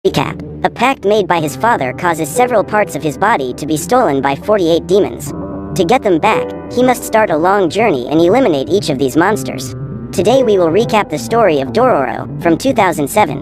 Recap. A pact made by his father causes several parts of his body to be stolen by 48 demons. To get them back, he must start a long journey and eliminate each of these monsters. Today we will recap the story of Dororo, from 2007.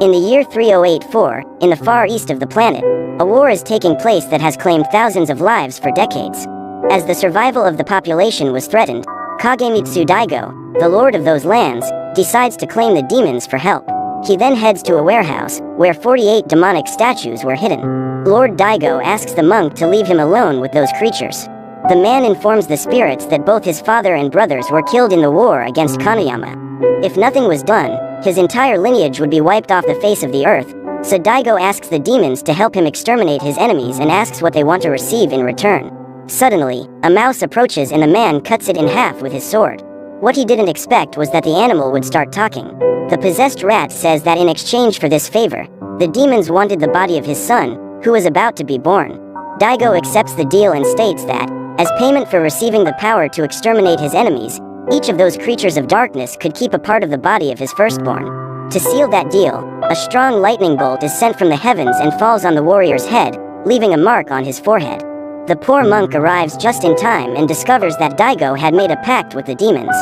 In the year 3084, in the far east of the planet, a war is taking place that has claimed thousands of lives for decades. As the survival of the population was threatened, Kagemitsu Daigo, the lord of those lands, decides to claim the demons for help. He then heads to a warehouse, where 48 demonic statues were hidden. Lord Daigo asks the monk to leave him alone with those creatures. The man informs the spirits that both his father and brothers were killed in the war against Kanayama. If nothing was done, his entire lineage would be wiped off the face of the earth, so Daigo asks the demons to help him exterminate his enemies and asks what they want to receive in return. Suddenly, a mouse approaches and the man cuts it in half with his sword. What he didn't expect was that the animal would start talking. The possessed rat says that in exchange for this favor, the demons wanted the body of his son, who was about to be born. Daigo accepts the deal and states that, as payment for receiving the power to exterminate his enemies, each of those creatures of darkness could keep a part of the body of his firstborn. To seal that deal, a strong lightning bolt is sent from the heavens and falls on the warrior's head, leaving a mark on his forehead. The poor monk arrives just in time and discovers that Daigo had made a pact with the demons.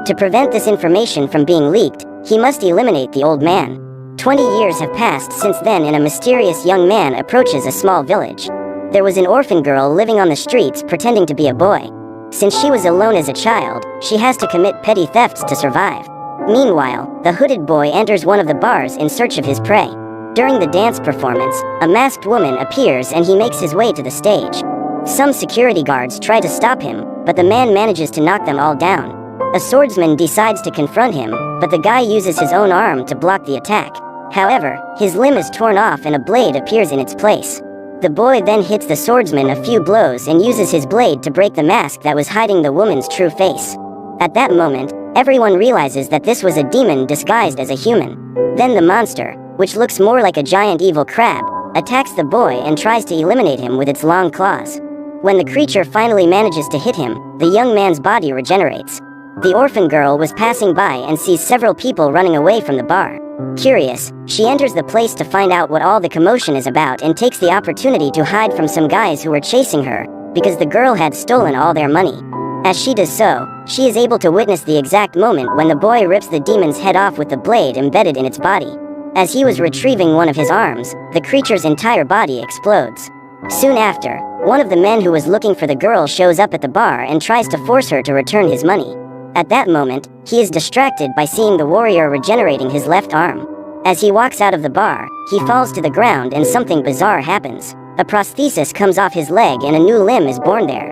To prevent this information from being leaked, he must eliminate the old man. 20 years have passed since then and a mysterious young man approaches a small village. There was an orphan girl living on the streets pretending to be a boy. Since she was alone as a child, she has to commit petty thefts to survive. Meanwhile, the hooded boy enters one of the bars in search of his prey. During the dance performance, a masked woman appears and he makes his way to the stage. Some security guards try to stop him, but the man manages to knock them all down. A swordsman decides to confront him, but the guy uses his own arm to block the attack. However, his limb is torn off and a blade appears in its place. The boy then hits the swordsman a few blows and uses his blade to break the mask that was hiding the woman's true face. At that moment, everyone realizes that this was a demon disguised as a human. Then the monster, which looks more like a giant evil crab, attacks the boy and tries to eliminate him with its long claws. When the creature finally manages to hit him, the young man's body regenerates. The orphan girl was passing by and sees several people running away from the bar. Curious, she enters the place to find out what all the commotion is about and takes the opportunity to hide from some guys who were chasing her, because the girl had stolen all their money. As she does so, she is able to witness the exact moment when the boy rips the demon's head off with the blade embedded in its body. As he was retrieving one of his arms, the creature's entire body explodes. Soon after, one of the men who was looking for the girl shows up at the bar and tries to force her to return his money. At that moment, he is distracted by seeing the warrior regenerating his left arm. As he walks out of the bar, he falls to the ground and something bizarre happens. A prosthesis comes off his leg and a new limb is born there.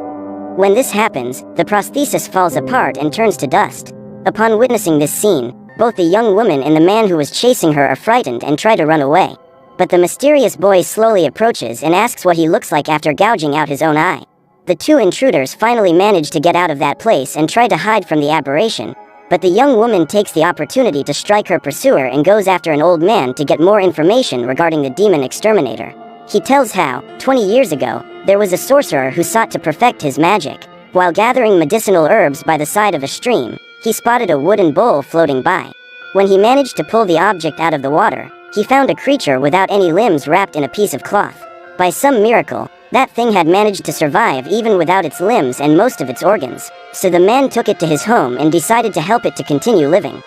When this happens, the prosthesis falls apart and turns to dust. Upon witnessing this scene, both the young woman and the man who was chasing her are frightened and try to run away. But the mysterious boy slowly approaches and asks what he looks like after gouging out his own eye. The two intruders finally manage to get out of that place and try to hide from the aberration, but the young woman takes the opportunity to strike her pursuer and goes after an old man to get more information regarding the demon exterminator. He tells how, 20 years ago, there was a sorcerer who sought to perfect his magic. While gathering medicinal herbs by the side of a stream, he spotted a wooden bowl floating by. When he managed to pull the object out of the water, he found a creature without any limbs wrapped in a piece of cloth. By some miracle, that thing had managed to survive even without its limbs and most of its organs, so the man took it to his home and decided to help it to continue living.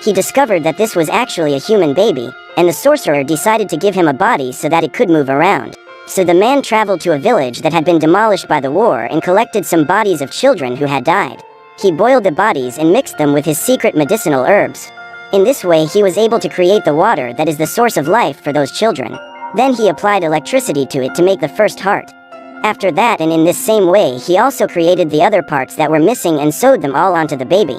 He discovered that this was actually a human baby, and the sorcerer decided to give him a body so that it could move around. So the man traveled to a village that had been demolished by the war and collected some bodies of children who had died. He boiled the bodies and mixed them with his secret medicinal herbs. In this way he was able to create the water that is the source of life for those children. Then he applied electricity to it to make the first heart. After that and in this same way he also created the other parts that were missing and sewed them all onto the baby.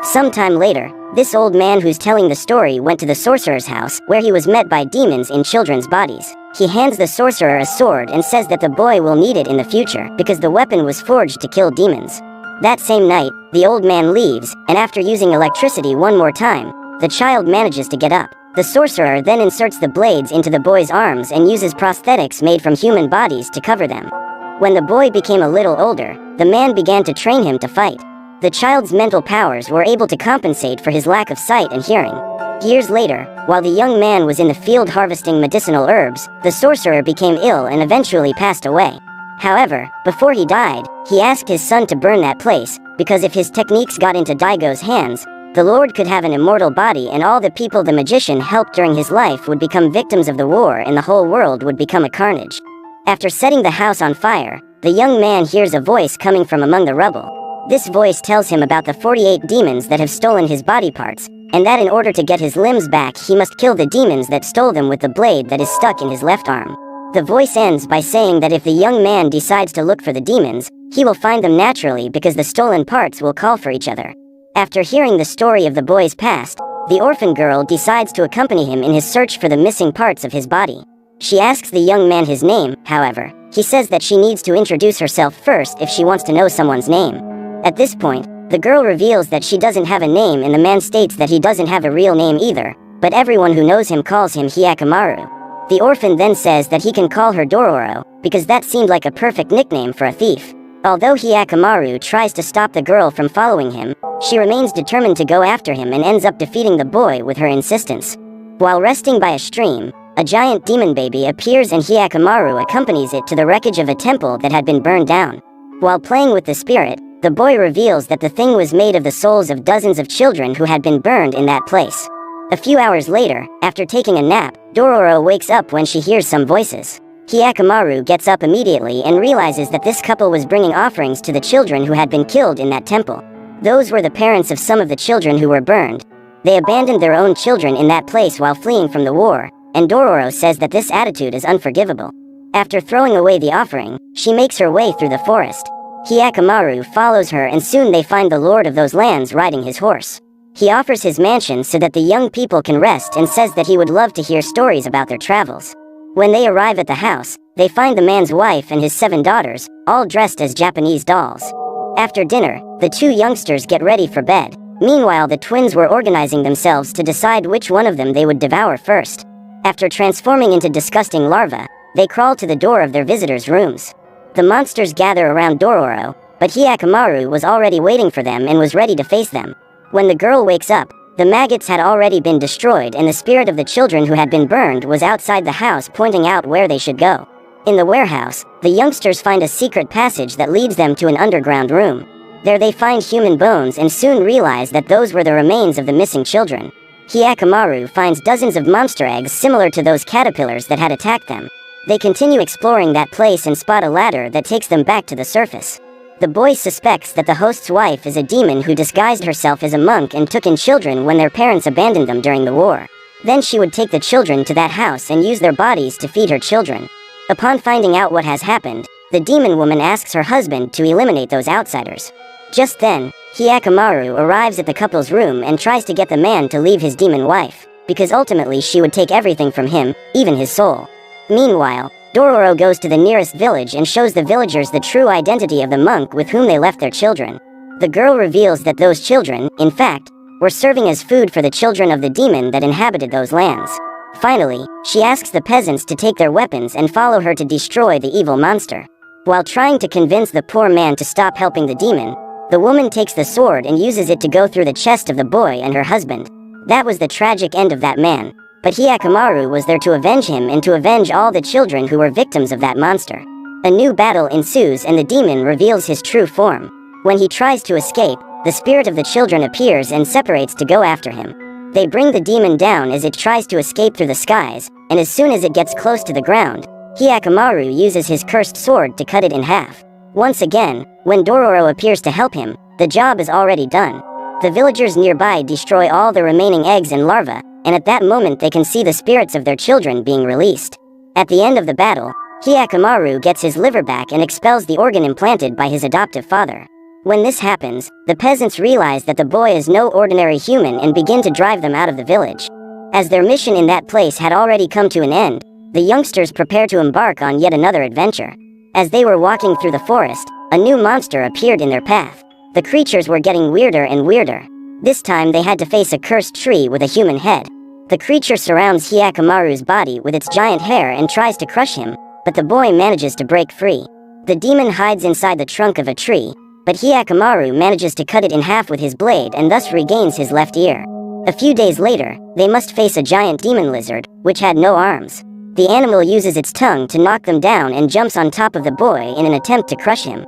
Sometime later, this old man who's telling the story went to the sorcerer's house where he was met by demons in children's bodies. He hands the sorcerer a sword and says that the boy will need it in the future because the weapon was forged to kill demons. That same night, the old man leaves, and after using electricity one more time, the child manages to get up. The sorcerer then inserts the blades into the boy's arms and uses prosthetics made from human bodies to cover them. When the boy became a little older, the man began to train him to fight. The child's mental powers were able to compensate for his lack of sight and hearing. Years later, while the young man was in the field harvesting medicinal herbs, the sorcerer became ill and eventually passed away. However, before he died, he asked his son to burn that place, because if his techniques got into Daigo's hands, the Lord could have an immortal body and all the people the magician helped during his life would become victims of the war and the whole world would become a carnage. After setting the house on fire, the young man hears a voice coming from among the rubble. This voice tells him about the 48 demons that have stolen his body parts, and that in order to get his limbs back he must kill the demons that stole them with the blade that is stuck in his left arm. The voice ends by saying that if the young man decides to look for the demons, he will find them naturally because the stolen parts will call for each other. After hearing the story of the boy's past, the orphan girl decides to accompany him in his search for the missing parts of his body. She asks the young man his name, however. He says that she needs to introduce herself first if she wants to know someone's name. At this point, the girl reveals that she doesn't have a name and the man states that he doesn't have a real name either, but everyone who knows him calls him Hyakkimaru. The orphan then says that he can call her Dororo, because that seemed like a perfect nickname for a thief. Although Hyakkimaru tries to stop the girl from following him, she remains determined to go after him and ends up defeating the boy with her insistence. While resting by a stream, a giant demon baby appears and Hyakkimaru accompanies it to the wreckage of a temple that had been burned down. While playing with the spirit, the boy reveals that the thing was made of the souls of dozens of children who had been burned in that place. A few hours later, after taking a nap, Dororo wakes up when she hears some voices. Hyakkimaru gets up immediately and realizes that this couple was bringing offerings to the children who had been killed in that temple. Those were the parents of some of the children who were burned. They abandoned their own children in that place while fleeing from the war, and Dororo says that this attitude is unforgivable. After throwing away the offering, she makes her way through the forest. Hyakkimaru follows her and soon they find the lord of those lands riding his horse. He offers his mansion so that the young people can rest and says that he would love to hear stories about their travels. When they arrive at the house, they find the man's wife and his 7 daughters, all dressed as Japanese dolls. After dinner, the 2 youngsters get ready for bed. Meanwhile, the twins were organizing themselves to decide which one of them they would devour first. After transforming into disgusting larvae, they crawl to the door of their visitors' rooms. The monsters gather around Dororo, but Hyakkimaru was already waiting for them and was ready to face them. When the girl wakes up, the maggots had already been destroyed and the spirit of the children who had been burned was outside the house pointing out where they should go. In the warehouse, the youngsters find a secret passage that leads them to an underground room. There they find human bones and soon realize that those were the remains of the missing children. Hyakkimaru finds dozens of monster eggs similar to those caterpillars that had attacked them. They continue exploring that place and spot a ladder that takes them back to the surface. The boy suspects that the host's wife is a demon who disguised herself as a monk and took in children when their parents abandoned them during the war. Then she would take the children to that house and use their bodies to feed her children. Upon finding out what has happened, the demon woman asks her husband to eliminate those outsiders. Just then, Hyakkimaru arrives at the couple's room and tries to get the man to leave his demon wife, because ultimately she would take everything from him, even his soul. Meanwhile, Dororo goes to the nearest village and shows the villagers the true identity of the monk with whom they left their children. The girl reveals that those children, in fact, were serving as food for the children of the demon that inhabited those lands. Finally, she asks the peasants to take their weapons and follow her to destroy the evil monster. While trying to convince the poor man to stop helping the demon, the woman takes the sword and uses it to go through the chest of the boy and her husband. That was the tragic end of that man. But Hyakkimaru was there to avenge him and to avenge all the children who were victims of that monster. A new battle ensues and the demon reveals his true form. When he tries to escape, the spirit of the children appears and separates to go after him. They bring the demon down as it tries to escape through the skies, and as soon as it gets close to the ground, Hyakkimaru uses his cursed sword to cut it in half. Once again, when Dororo appears to help him, the job is already done. The villagers nearby destroy all the remaining eggs and larvae, and at that moment they can see the spirits of their children being released. At the end of the battle, Hyakkimaru gets his liver back and expels the organ implanted by his adoptive father. When this happens, the peasants realize that the boy is no ordinary human and begin to drive them out of the village. As their mission in that place had already come to an end, the youngsters prepare to embark on yet another adventure. As they were walking through the forest, a new monster appeared in their path. The creatures were getting weirder and weirder. This time they had to face a cursed tree with a human head. The creature surrounds Hyakkimaru's body with its giant hair and tries to crush him, but the boy manages to break free. The demon hides inside the trunk of a tree, but Hyakkimaru manages to cut it in half with his blade and thus regains his left ear. A few days later, they must face a giant demon lizard, which had no arms. The animal uses its tongue to knock them down and jumps on top of the boy in an attempt to crush him.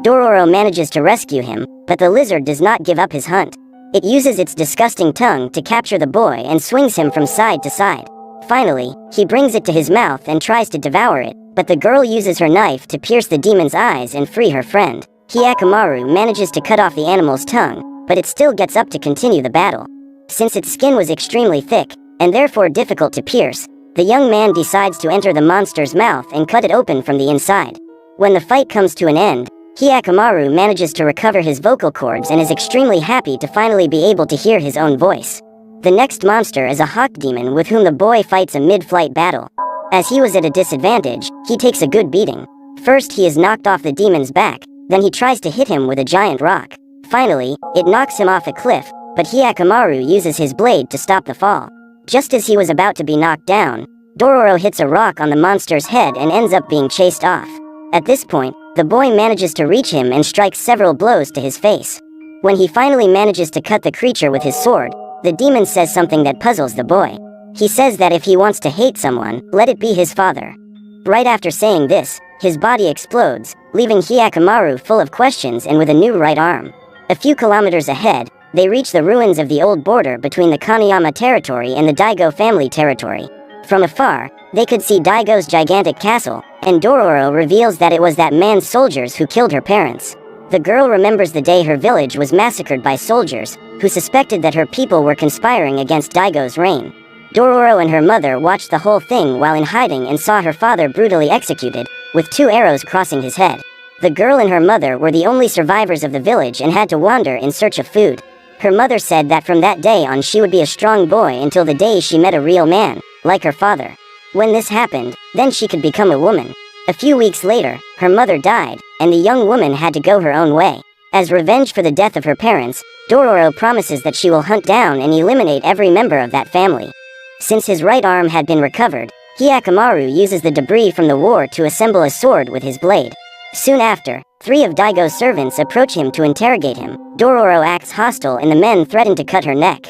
Dororo manages to rescue him, but the lizard does not give up his hunt. It uses its disgusting tongue to capture the boy and swings him from side to side. Finally, he brings it to his mouth and tries to devour it, but the girl uses her knife to pierce the demon's eyes and free her friend. Hyakkimaru manages to cut off the animal's tongue, but it still gets up to continue the battle. Since its skin was extremely thick, and therefore difficult to pierce, the young man decides to enter the monster's mouth and cut it open from the inside. When the fight comes to an end, Hyakkimaru manages to recover his vocal cords and is extremely happy to finally be able to hear his own voice. The next monster is a hawk demon with whom the boy fights a mid-flight battle. As he was at a disadvantage, he takes a good beating. First he is knocked off the demon's back, then he tries to hit him with a giant rock. Finally, it knocks him off a cliff, but Hyakkimaru uses his blade to stop the fall. Just as he was about to be knocked down, Dororo hits a rock on the monster's head and ends up being chased off. At this point, the boy manages to reach him and strikes several blows to his face. When he finally manages to cut the creature with his sword, the demon says something that puzzles the boy. He says that if he wants to hate someone, let it be his father. Right after saying this, his body explodes, leaving Hyakkimaru full of questions and with a new right arm. A few kilometers ahead, they reach the ruins of the old border between the Kaneyama territory and the Daigo family territory. From afar, they could see Daigo's gigantic castle, and Dororo reveals that it was that man's soldiers who killed her parents. The girl remembers the day her village was massacred by soldiers, who suspected that her people were conspiring against Daigo's reign. Dororo and her mother watched the whole thing while in hiding and saw her father brutally executed, with 2 arrows crossing his head. The girl and her mother were the only survivors of the village and had to wander in search of food. Her mother said that from that day on she would be a strong boy until the day she met a real man, like her father. When this happened, then she could become a woman. A few weeks later, her mother died, and the young woman had to go her own way. As revenge for the death of her parents, Dororo promises that she will hunt down and eliminate every member of that family. Since his right arm had been recovered, Hyakkimaru uses the debris from the war to assemble a sword with his blade. Soon after, 3 of Daigo's servants approach him to interrogate him. Dororo acts hostile and the men threaten to cut her neck.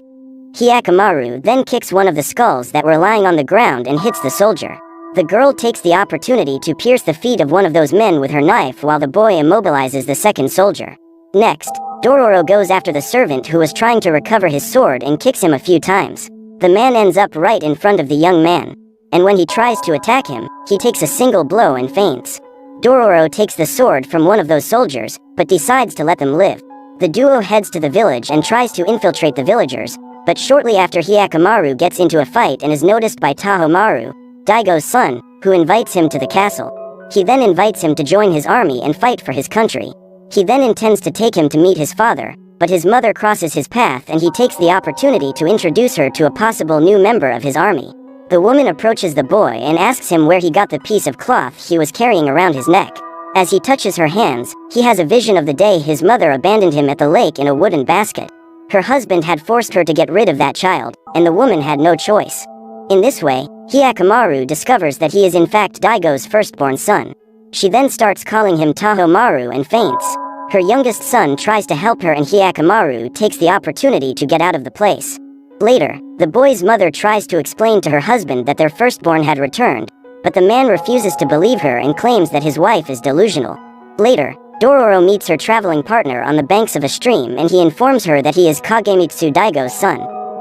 Hyakkimaru then kicks one of the skulls that were lying on the ground and hits the soldier. The girl takes the opportunity to pierce the feet of one of those men with her knife while the boy immobilizes the second soldier. Next, Dororo goes after the servant who was trying to recover his sword and kicks him a few times. The man ends up right in front of the young man, and when he tries to attack him, he takes a single blow and faints. Dororo takes the sword from one of those soldiers, but decides to let them live. The duo heads to the village and tries to infiltrate the villagers, but shortly after Hyakkimaru gets into a fight and is noticed by Tahomaru, Daigo's son, who invites him to the castle. He then invites him to join his army and fight for his country. He then intends to take him to meet his father, but his mother crosses his path and he takes the opportunity to introduce her to a possible new member of his army. The woman approaches the boy and asks him where he got the piece of cloth he was carrying around his neck. As he touches her hands, he has a vision of the day his mother abandoned him at the lake in a wooden basket. Her husband had forced her to get rid of that child, and the woman had no choice. In this way, Hyakkimaru discovers that he is in fact Daigo's firstborn son. She then starts calling him Tahomaru and faints. Her youngest son tries to help her and Hyakkimaru takes the opportunity to get out of the place. Later, the boy's mother tries to explain to her husband that their firstborn had returned, but the man refuses to believe her and claims that his wife is delusional. Later, Dororo meets her traveling partner on the banks of a stream and he informs her that he is Kagemitsu Daigo's son.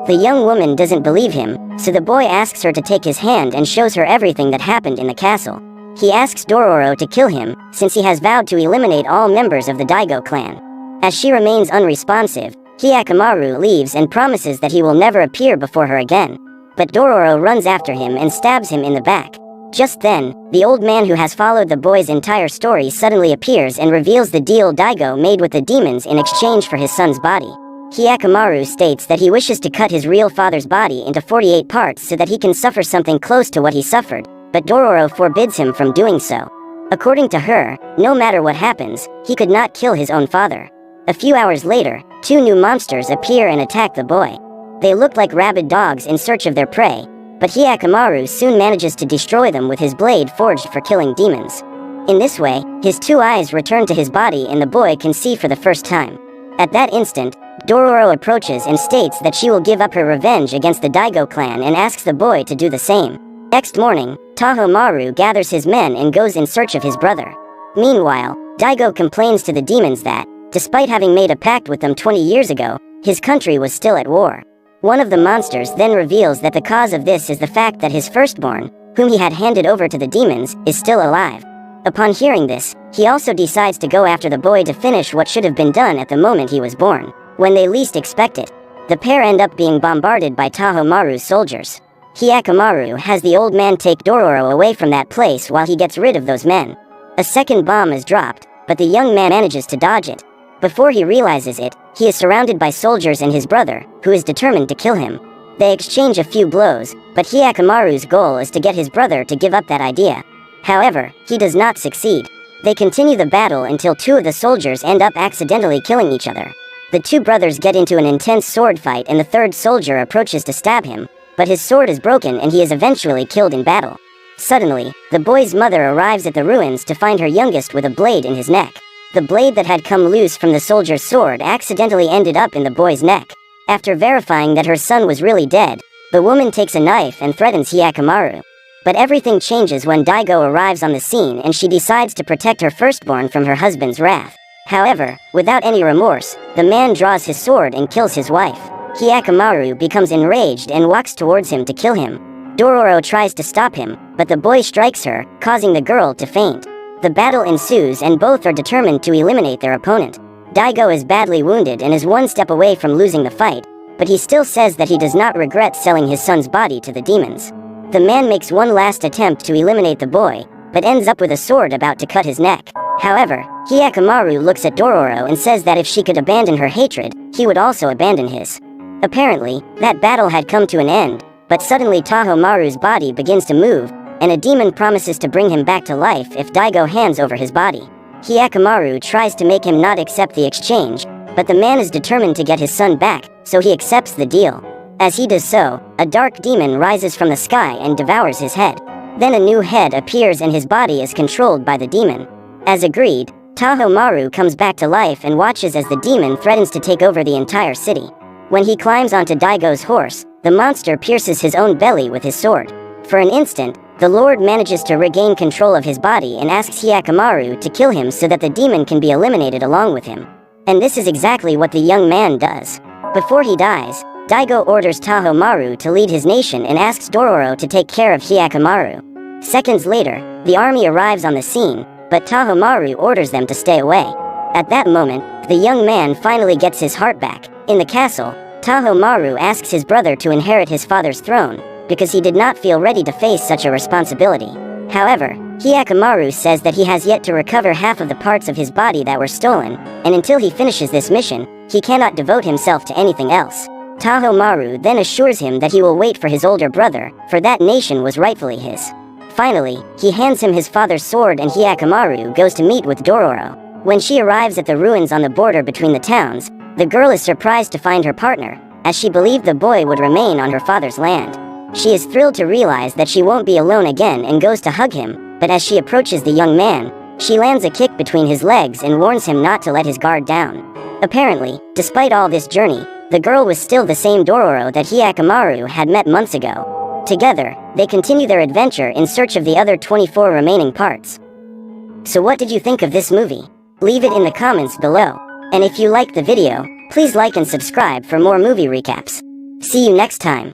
The young woman doesn't believe him, so the boy asks her to take his hand and shows her everything that happened in the castle. He asks Dororo to kill him, since he has vowed to eliminate all members of the Daigo clan. As she remains unresponsive, Hyakkimaru leaves and promises that he will never appear before her again. But Dororo runs after him and stabs him in the back. Just then, the old man who has followed the boy's entire story suddenly appears and reveals the deal Daigo made with the demons in exchange for his son's body. Hyakkimaru states that he wishes to cut his real father's body into 48 parts so that he can suffer something close to what he suffered, but Dororo forbids him from doing so. According to her, no matter what happens, he could not kill his own father. A few hours later, 2 new monsters appear and attack the boy. They look like rabid dogs in search of their prey, but Hyakkimaru soon manages to destroy them with his blade forged for killing demons. In this way, his two eyes return to his body and the boy can see for the first time. At that instant, Dororo approaches and states that she will give up her revenge against the Daigo clan and asks the boy to do the same. Next morning, Tahomaru gathers his men and goes in search of his brother. Meanwhile, Daigo complains to the demons that, despite having made a pact with them 20 years ago, his country was still at war. One of the monsters then reveals that the cause of this is the fact that his firstborn, whom he had handed over to the demons, is still alive. Upon hearing this, he also decides to go after the boy to finish what should have been done at the moment he was born. When they least expect it, the pair end up being bombarded by Tahomaru's soldiers. Hyakkimaru has the old man take Dororo away from that place while he gets rid of those men. A second bomb is dropped, but the young man manages to dodge it. Before he realizes it, he is surrounded by soldiers and his brother, who is determined to kill him. They exchange a few blows, but Hyakkimaru's goal is to get his brother to give up that idea. However, he does not succeed. They continue the battle until two of the soldiers end up accidentally killing each other. The two brothers get into an intense sword fight and the third soldier approaches to stab him, but his sword is broken and he is eventually killed in battle. Suddenly, the boy's mother arrives at the ruins to find her youngest with a blade in his neck. The blade that had come loose from the soldier's sword accidentally ended up in the boy's neck. After verifying that her son was really dead, the woman takes a knife and threatens Hyakkimaru. But everything changes when Daigo arrives on the scene and she decides to protect her firstborn from her husband's wrath. However, without any remorse, the man draws his sword and kills his wife. Hyakkimaru becomes enraged and walks towards him to kill him. Dororo tries to stop him, but the boy strikes her, causing the girl to faint. The battle ensues and both are determined to eliminate their opponent. Daigo is badly wounded and is one step away from losing the fight, but he still says that he does not regret selling his son's body to the demons. The man makes one last attempt to eliminate the boy, but ends up with a sword about to cut his neck. However, Hyakkimaru looks at Dororo and says that if she could abandon her hatred, he would also abandon his. Apparently, that battle had come to an end, but suddenly Tahomaru's body begins to move, and a demon promises to bring him back to life if Daigo hands over his body. Hyakkimaru tries to make him not accept the exchange, but the man is determined to get his son back, so he accepts the deal. As he does so, a dark demon rises from the sky and devours his head. Then a new head appears and his body is controlled by the demon. As agreed, Tahomaru comes back to life and watches as the demon threatens to take over the entire city. When he climbs onto Daigo's horse, the monster pierces his own belly with his sword. For an instant, the Lord manages to regain control of his body and asks Hyakkimaru to kill him so that the demon can be eliminated along with him. And this is exactly what the young man does. Before he dies, Daigo orders Tahomaru to lead his nation and asks Dororo to take care of Hyakkimaru. Seconds later, the army arrives on the scene, but Tahomaru orders them to stay away. At that moment, the young man finally gets his heart back. In the castle, Tahomaru asks his brother to inherit his father's throne, because he did not feel ready to face such a responsibility. However, Hyakkimaru says that he has yet to recover half of the parts of his body that were stolen, and until he finishes this mission, he cannot devote himself to anything else. Tahomaru then assures him that he will wait for his older brother, for that nation was rightfully his. Finally, he hands him his father's sword and Hyakkimaru goes to meet with Dororo. When she arrives at the ruins on the border between the towns, the girl is surprised to find her partner, as she believed the boy would remain on her father's land. She is thrilled to realize that she won't be alone again and goes to hug him, but as she approaches the young man, she lands a kick between his legs and warns him not to let his guard down. Apparently, despite all this journey, the girl was still the same Dororo that Hyakkimaru had met months ago. Together, they continue their adventure in search of the other 24 remaining parts. So what did you think of this movie? Leave it in the comments below. And if you liked the video, please like and subscribe for more movie recaps. See you next time.